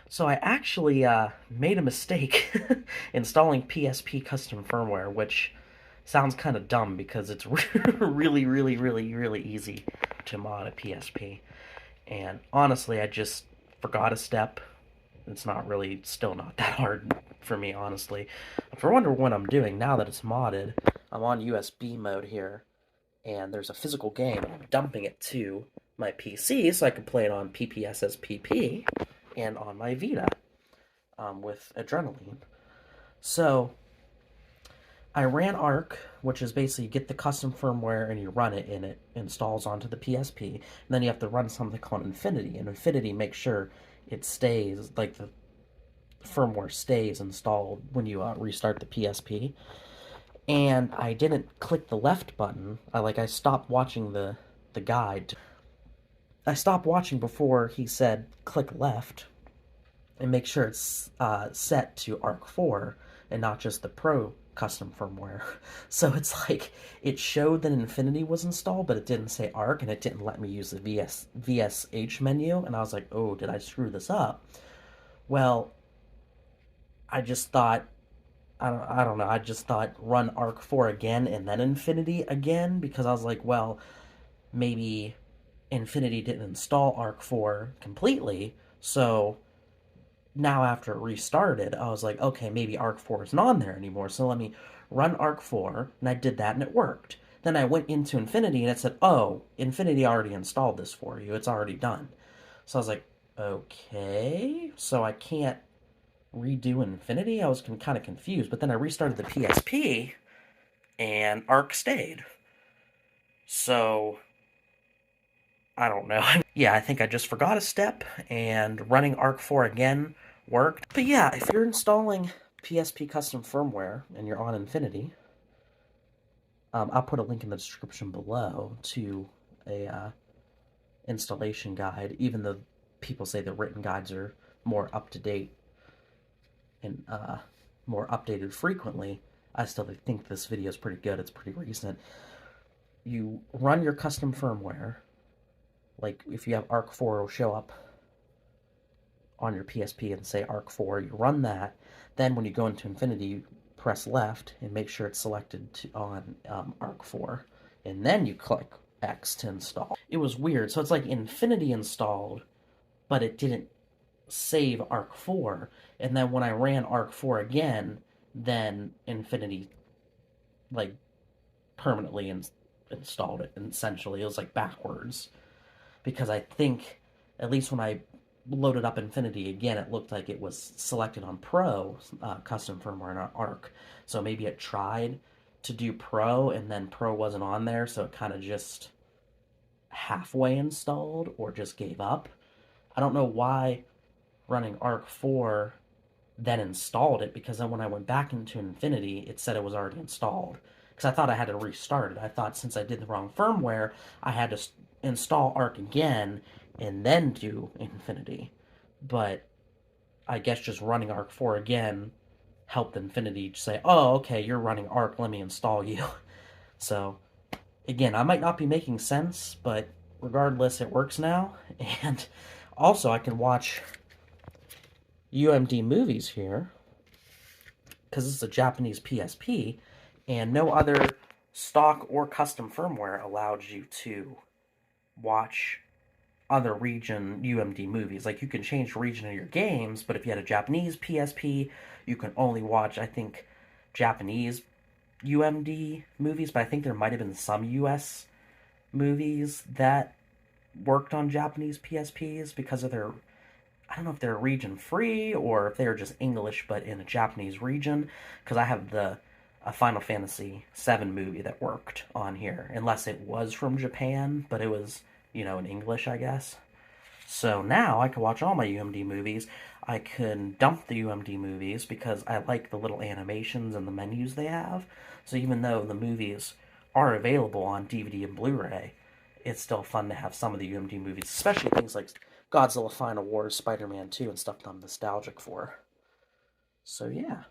So I actually made a mistake installing PSP custom firmware, which sounds kind of dumb because it's really easy to mod a PSP. And honestly, I just forgot a step. It's not really, still not that hard for me, honestly. If I wonder what I'm doing now that it's modded, I'm on USB mode here, and there's a physical game, and I'm dumping it to my PC so I can play it on PPSSPP and on my Vita with Adrenaline. So I ran Arc, which is basically you get the custom firmware and you run it, and it installs onto the PSP. And then you have to run something called Infinity, and Infinity makes sure it stays, like the firmware stays installed when you restart the PSP. And I didn't click the left button. I stopped watching the guide. I stopped watching before he said click left, and make sure it's set to Arc 4 and not just the Pro custom firmware. So it's like it showed that Infinity was installed, but it didn't say Arc, and it didn't let me use the VSH menu. And I was like, oh, did I screw this up? Well, I just thought, I don't know, I just thought run Arc 4 again and then Infinity again, because I was like, well, maybe Infinity didn't install Arc 4 completely, so now after it restarted, I was like, okay, maybe Arc 4 isn't on there anymore, so let me run Arc 4, and I did that, and it worked. Then I went into Infinity, and it said, oh, Infinity already installed this for you. It's already done. So I was like, okay, so I can't redo Infinity? I was kind of confused, but then I restarted the PSP, and Arc stayed. So, I don't know. Yeah, I think I just forgot a step, and running Arc 4 again worked. But yeah, if you're installing PSP custom firmware and you're on Infinity, I'll put a link in the description below to a installation guide, even though people say the written guides are more up to date and more updated frequently. I still think this video is pretty good. It's pretty recent. You run your custom firmware, like if you have Arc 4, it'll show up on your PSP and say Arc 4. You run that. Then when you go into Infinity, you press left and make sure it's selected on Arc 4. And then you click X to install. It was weird. So it's like Infinity installed, but it didn't save Arc 4. And then when I ran Arc 4 again, then Infinity, like, permanently installed it. And essentially, it was like backwards. Because I think, at least when I loaded up Infinity again, it looked like it was selected on Pro custom firmware in Arc. So maybe it tried to do Pro, and then Pro wasn't on there, so it kind of just halfway installed or just gave up. I don't know why running Arc 4 then installed it, because then when I went back into Infinity, it said it was already installed. Because I thought I had to restart it. I thought since I did the wrong firmware, I had to install Arc again and then do Infinity. But I guess just running Arc 4 again helped Infinity say, oh, okay, you're running Arc, let me install you. So, again, I might not be making sense, but regardless, it works now. And also, I can watch UMD movies here, because this is a Japanese PSP, and no other stock or custom firmware allowed you to watch other region UMD movies. Like, you can change the region of your games, but if you had a Japanese PSP, you can only watch, I think, Japanese UMD movies, but I think there might have been some US movies that worked on Japanese PSPs because of their, I don't know if they're region free or if they're just English but in a Japanese region, because I have a Final Fantasy VII movie that worked on here, unless it was from Japan, but it was, in English, I guess. So now I can watch all my UMD movies. I can dump the UMD movies because I like the little animations and the menus they have. So even though the movies are available on DVD and Blu-ray, it's still fun to have some of the UMD movies, especially things like Godzilla Final Wars, Spider-Man 2, and stuff that I'm nostalgic for. So yeah.